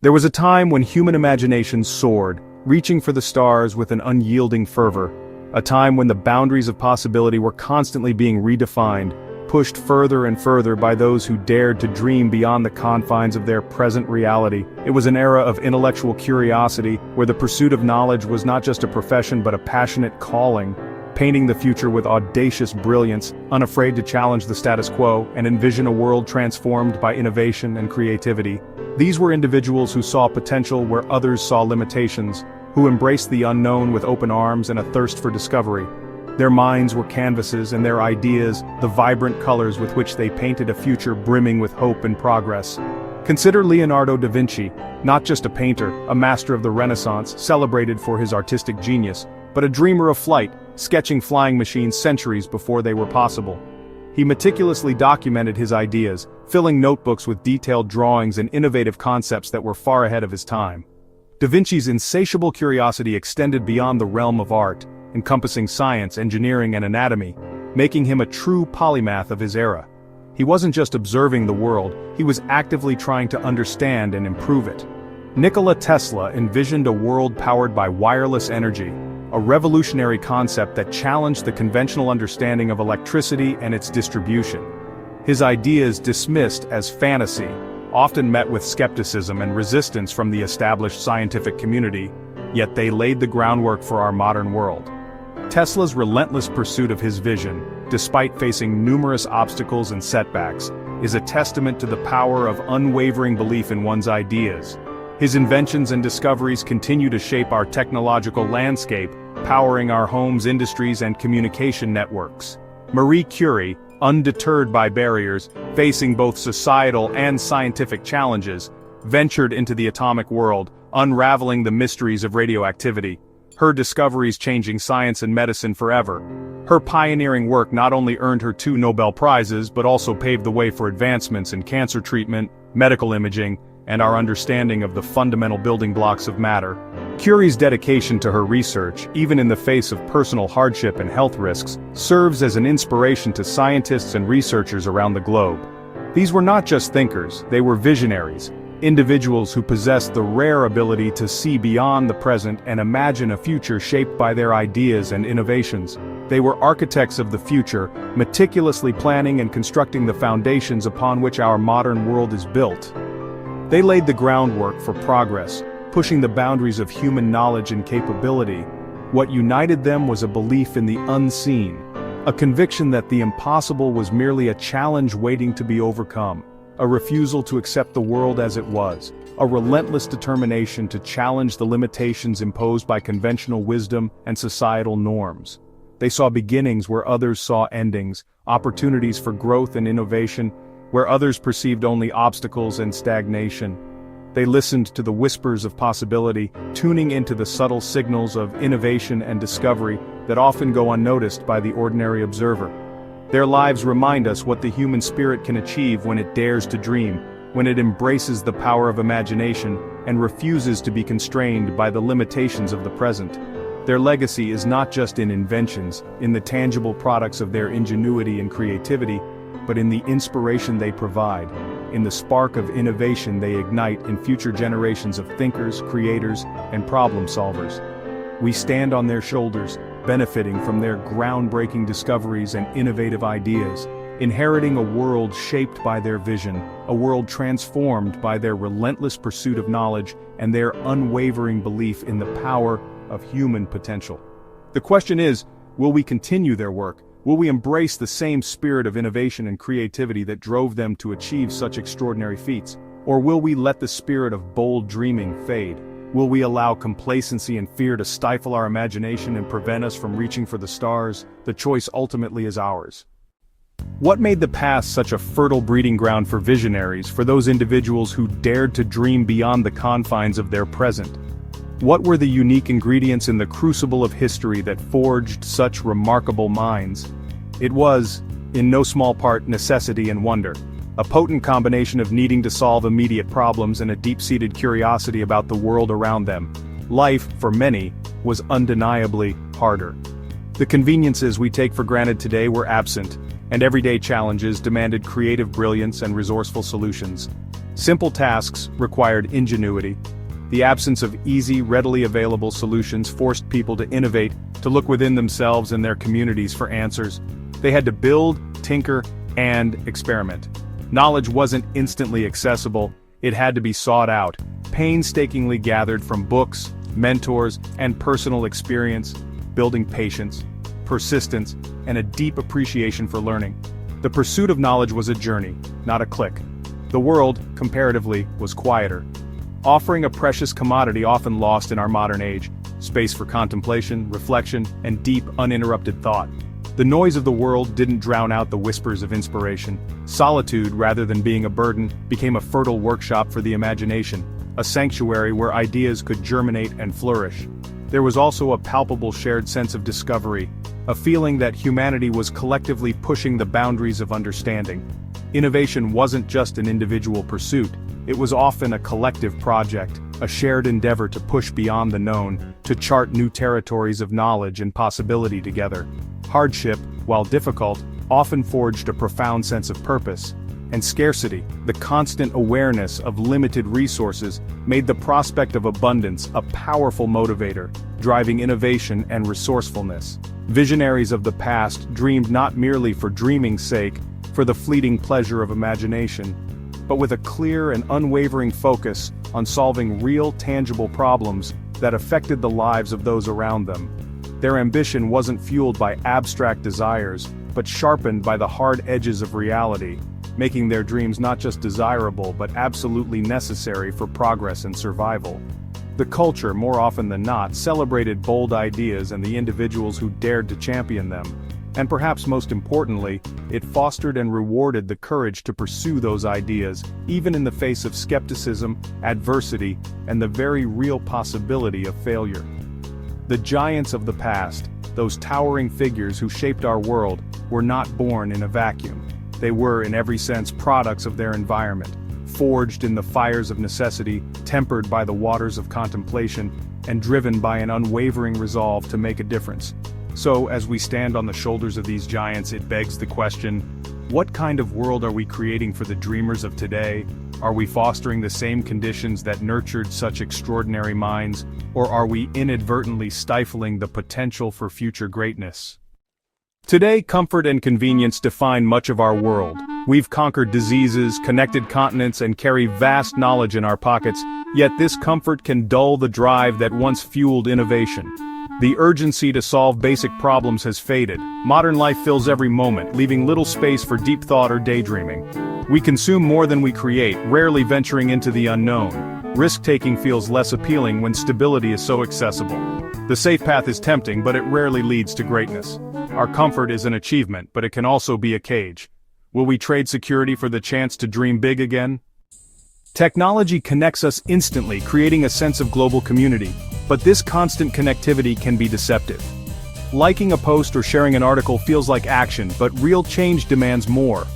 There was a time when human imagination soared, reaching for the stars with an unyielding fervor, a time when the boundaries of possibility were constantly being redefined, pushed further and further by those who dared to dream beyond the confines of their present reality. It was an era of intellectual curiosity, where the pursuit of knowledge was not just a profession but a passionate calling, painting the future with audacious brilliance, unafraid to challenge the status quo and envision a world transformed by innovation and creativity. These were individuals who saw potential where others saw limitations, who embraced the unknown with open arms and a thirst for discovery. Their minds were canvases and their ideas the vibrant colors with which they painted a future brimming with hope and progress. Consider Leonardo da Vinci, not just a painter, a master of the Renaissance, celebrated for his artistic genius, but a dreamer of flight, sketching flying machines centuries before they were possible. He meticulously documented his ideas, filling notebooks with detailed drawings and innovative concepts that were far ahead of his time. Da Vinci's insatiable curiosity extended beyond the realm of art, encompassing science, engineering, and anatomy, making him a true polymath of his era. He wasn't just observing the world, he was actively trying to understand and improve it. Nikola Tesla envisioned a world powered by wireless energy, a revolutionary concept that challenged the conventional understanding of electricity and its distribution. His ideas, dismissed as fantasy, often met with skepticism and resistance from the established scientific community, yet they laid the groundwork for our modern world. Tesla's relentless pursuit of his vision, despite facing numerous obstacles and setbacks, is a testament to the power of unwavering belief in one's ideas. His inventions and discoveries continue to shape our technological landscape, powering our homes, industries, and communication networks. Marie Curie, undeterred by barriers, facing both societal and scientific challenges, ventured into the atomic world, unraveling the mysteries of radioactivity. Her discoveries changing science and medicine forever. Her pioneering work not only earned her 2 Nobel Prizes but also paved the way for advancements in cancer treatment, medical imaging, and our understanding of the fundamental building blocks of matter. Curie's dedication to her research, even in the face of personal hardship and health risks, serves as an inspiration to scientists and researchers around the globe. These were not just thinkers, they were visionaries, individuals who possessed the rare ability to see beyond the present and imagine a future shaped by their ideas and innovations. They were architects of the future, meticulously planning and constructing the foundations upon which our modern world is built. They laid the groundwork for progress, pushing the boundaries of human knowledge and capability. What united them was a belief in the unseen, a conviction that the impossible was merely a challenge waiting to be overcome, a refusal to accept the world as it was, a relentless determination to challenge the limitations imposed by conventional wisdom and societal norms. They saw beginnings where others saw endings, opportunities for growth and innovation, where others perceived only obstacles and stagnation. They listened to the whispers of possibility, tuning into the subtle signals of innovation and discovery that often go unnoticed by the ordinary observer. Their lives remind us what the human spirit can achieve when it dares to dream, when it embraces the power of imagination and refuses to be constrained by the limitations of the present. Their legacy is not just in inventions, in the tangible products of their ingenuity and creativity, but in the inspiration they provide, in the spark of innovation they ignite in future generations of thinkers, creators, and problem solvers. We stand on their shoulders, benefiting from their groundbreaking discoveries and innovative ideas, inheriting a world shaped by their vision, a world transformed by their relentless pursuit of knowledge and their unwavering belief in the power of human potential. The question is, will we continue their work? Will we embrace the same spirit of innovation and creativity that drove them to achieve such extraordinary feats? Or will we let the spirit of bold dreaming fade? Will we allow complacency and fear to stifle our imagination and prevent us from reaching for the stars? The choice ultimately is ours. What made the past such a fertile breeding ground for visionaries, for those individuals who dared to dream beyond the confines of their present? What were the unique ingredients in the crucible of history that forged such remarkable minds? It was, in no small part, necessity and wonder, a potent combination of needing to solve immediate problems and a deep-seated curiosity about the world around them. Life, for many, was undeniably harder. The conveniences we take for granted today were absent, and everyday challenges demanded creative brilliance and resourceful solutions. Simple tasks required ingenuity. The absence of easy, readily available solutions forced people to innovate, to look within themselves and their communities for answers. They had to build, tinker, and experiment. Knowledge wasn't instantly accessible, it had to be sought out, painstakingly gathered from books, mentors, and personal experience, building patience, persistence, and a deep appreciation for learning. The pursuit of knowledge was a journey, not a click. The world, comparatively, was quieter, offering a precious commodity often lost in our modern age, space for contemplation, reflection, and deep, uninterrupted thought. The noise of the world didn't drown out the whispers of inspiration. Solitude, rather than being a burden, became a fertile workshop for the imagination, a sanctuary where ideas could germinate and flourish. There was also a palpable shared sense of discovery, a feeling that humanity was collectively pushing the boundaries of understanding. Innovation wasn't just an individual pursuit, it was often a collective project, a shared endeavor to push beyond the known, to chart new territories of knowledge and possibility together. Hardship, while difficult, often forged a profound sense of purpose. And scarcity, the constant awareness of limited resources, made the prospect of abundance a powerful motivator, driving innovation and resourcefulness. Visionaries of the past dreamed not merely for dreaming's sake, for the fleeting pleasure of imagination, but with a clear and unwavering focus on solving real, tangible problems that affected the lives of those around them. Their ambition wasn't fueled by abstract desires, but sharpened by the hard edges of reality, making their dreams not just desirable but absolutely necessary for progress and survival. The culture, more often than not, celebrated bold ideas and the individuals who dared to champion them. And perhaps most importantly, it fostered and rewarded the courage to pursue those ideas, even in the face of skepticism, adversity, and the very real possibility of failure. The giants of the past, those towering figures who shaped our world, were not born in a vacuum. They were, in every sense, products of their environment, forged in the fires of necessity, tempered by the waters of contemplation, and driven by an unwavering resolve to make a difference. So, as we stand on the shoulders of these giants, it begs the question, what kind of world are we creating for the dreamers of today? Are we fostering the same conditions that nurtured such extraordinary minds, or are we inadvertently stifling the potential for future greatness? Today, comfort and convenience define much of our world. We've conquered diseases, connected continents, and carry vast knowledge in our pockets, yet this comfort can dull the drive that once fueled innovation. The urgency to solve basic problems has faded. Modern life fills every moment, leaving little space for deep thought or daydreaming. We consume more than we create, rarely venturing into the unknown. Risk-taking feels less appealing when stability is so accessible. The safe path is tempting, but it rarely leads to greatness. Our comfort is an achievement, but it can also be a cage. Will we trade security for the chance to dream big again? Technology connects us instantly, creating a sense of global community. But this constant connectivity can be deceptive. Liking a post or sharing an article feels like action, but real change demands more.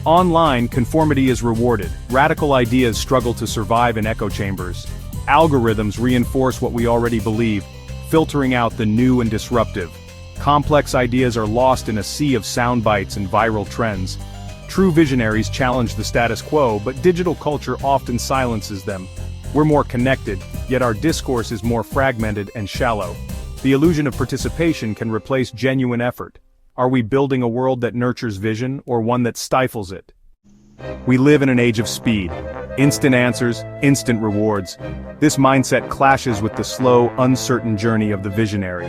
Online, conformity is rewarded. Radical ideas struggle to survive in echo chambers. Algorithms reinforce what we already believe, filtering out the new and disruptive. Complex ideas are lost in a sea of sound bites and viral trends. True visionaries challenge the status quo, but digital culture often silences them. We're more connected, yet our discourse is more fragmented and shallow. The illusion of participation can replace genuine effort. Are we building a world that nurtures vision, or one that stifles it? We live in an age of speed. Instant answers, instant rewards. This mindset clashes with the slow, uncertain journey of the visionary.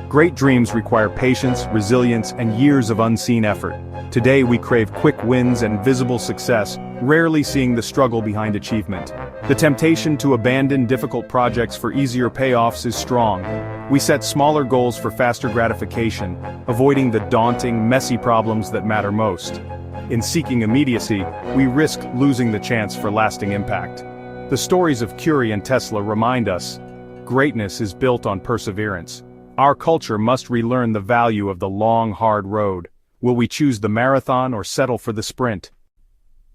Great dreams require patience, resilience, and years of unseen effort. Today we crave quick wins and visible success, rarely seeing the struggle behind achievement. The temptation to abandon difficult projects for easier payoffs is strong. We set smaller goals for faster gratification, avoiding the daunting, messy problems that matter most. In seeking immediacy, we risk losing the chance for lasting impact. The stories of Curie and Tesla remind us, greatness is built on perseverance. Our culture must relearn the value of the long, hard road. Will we choose the marathon or settle for the sprint?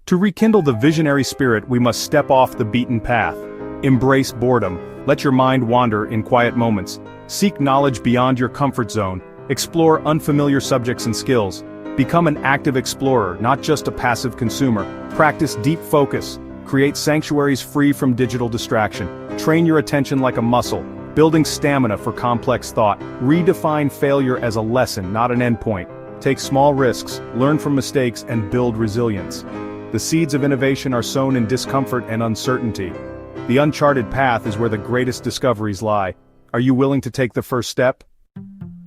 To rekindle the visionary spirit, we must step off the beaten path. Embrace boredom. Let your mind wander in quiet moments. Seek knowledge beyond your comfort zone. Explore unfamiliar subjects and skills. Become an active explorer, not just a passive consumer. Practice deep focus. Create sanctuaries free from digital distraction. Train your attention like a muscle, building stamina for complex thought. Redefine failure as a lesson, not an endpoint. Take small risks, learn from mistakes, and build resilience. The seeds of innovation are sown in discomfort and uncertainty. The uncharted path is where the greatest discoveries lie. Are you willing to take the first step?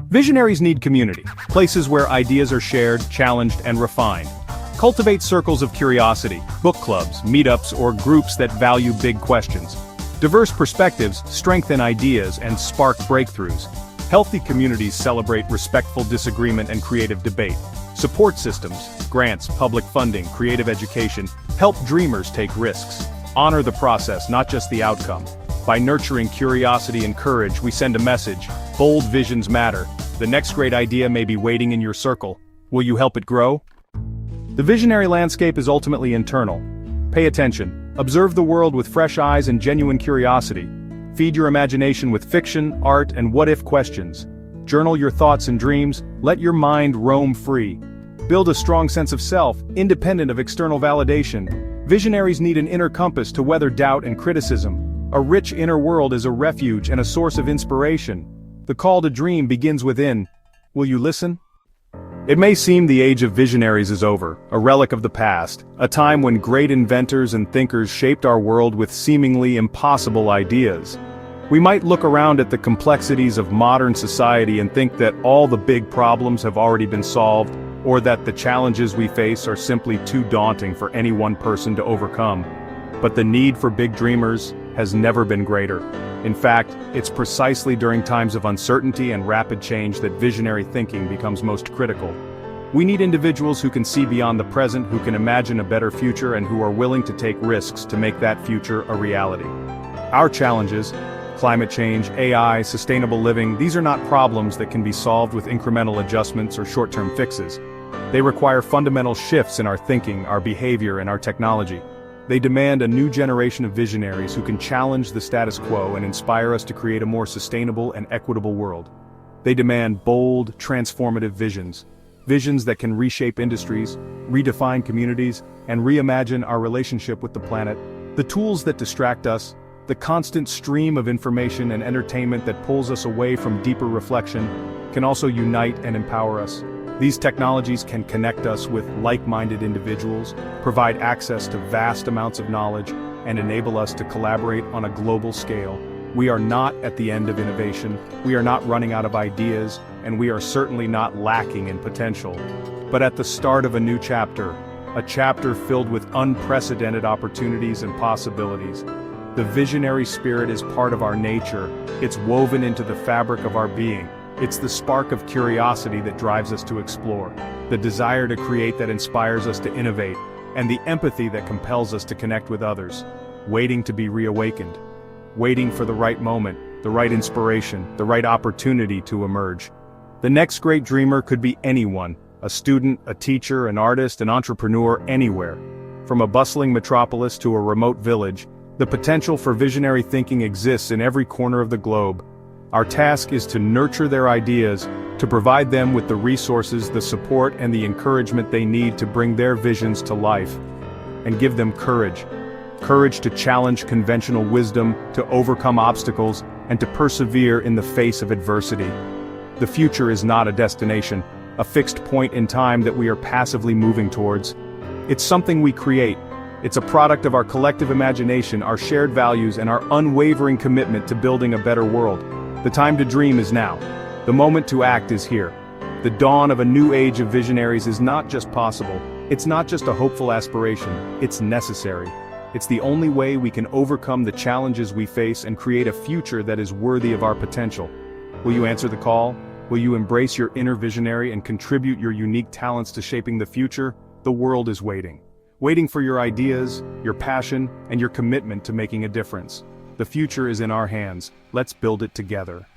Visionaries need community, places where ideas are shared, challenged, and refined. Cultivate circles of curiosity, book clubs, meetups, or groups that value big questions. Diverse perspectives strengthen ideas and spark breakthroughs. Healthy communities celebrate respectful disagreement and creative debate. Support systems, grants, public funding, creative education, help dreamers take risks. Honor the process, not just the outcome. By nurturing curiosity and courage, we send a message: bold visions matter. The next great idea may be waiting in your circle. Will you help it grow? The visionary landscape is ultimately internal. Pay attention. Observe the world with fresh eyes and genuine curiosity. Feed your imagination with fiction, art, and what-if questions. Journal your thoughts and dreams. Let your mind roam free. Build a strong sense of self, independent of external validation. Visionaries need an inner compass to weather doubt and criticism. A rich inner world is a refuge and a source of inspiration. The call to dream begins within. Will you listen? It may seem the age of visionaries is over, a relic of the past, a time when great inventors and thinkers shaped our world with seemingly impossible ideas. We might look around at the complexities of modern society and think that all the big problems have already been solved, or that the challenges we face are simply too daunting for any one person to overcome. But the need for big dreamers has never been greater. In fact, it's precisely during times of uncertainty and rapid change that visionary thinking becomes most critical. We need individuals who can see beyond the present, who can imagine a better future, and who are willing to take risks to make that future a reality. Our challenges, climate change, AI, sustainable living, these are not problems that can be solved with incremental adjustments or short-term fixes. They require fundamental shifts in our thinking, our behavior, and our technology. They demand a new generation of visionaries who can challenge the status quo and inspire us to create a more sustainable and equitable world. They demand bold, transformative visions. Visions that can reshape industries, redefine communities, and reimagine our relationship with the planet. The tools that distract us, the constant stream of information and entertainment that pulls us away from deeper reflection, can also unite and empower us. These technologies can connect us with like-minded individuals, provide access to vast amounts of knowledge, and enable us to collaborate on a global scale. We are not at the end of innovation, we are not running out of ideas, and we are certainly not lacking in potential. But at the start of a new chapter, a chapter filled with unprecedented opportunities and possibilities. The visionary spirit is part of our nature, it's woven into the fabric of our being. It's the spark of curiosity that drives us to explore, the desire to create that inspires us to innovate, and the empathy that compels us to connect with others, waiting to be reawakened, waiting for the right moment, the right inspiration, the right opportunity to emerge. The next great dreamer could be anyone, a student, a teacher, an artist, an entrepreneur, anywhere. From a bustling metropolis to a remote village, the potential for visionary thinking exists in every corner of the globe. Our task is to nurture their ideas, to provide them with the resources, the support, and the encouragement they need to bring their visions to life, and give them courage. Courage to challenge conventional wisdom, to overcome obstacles, and to persevere in the face of adversity. The future is not a destination, a fixed point in time that we are passively moving towards. It's something we create. It's a product of our collective imagination, our shared values, and our unwavering commitment to building a better world. The time to dream is now. The moment to act is here. The dawn of a new age of visionaries is not just possible, it's not just a hopeful aspiration, it's necessary. It's the only way we can overcome the challenges we face and create a future that is worthy of our potential. Will you answer the call? Will you embrace your inner visionary and contribute your unique talents to shaping the future? The world is waiting. Waiting for your ideas, your passion, and your commitment to making a difference. The future is in our hands. Let's build it together.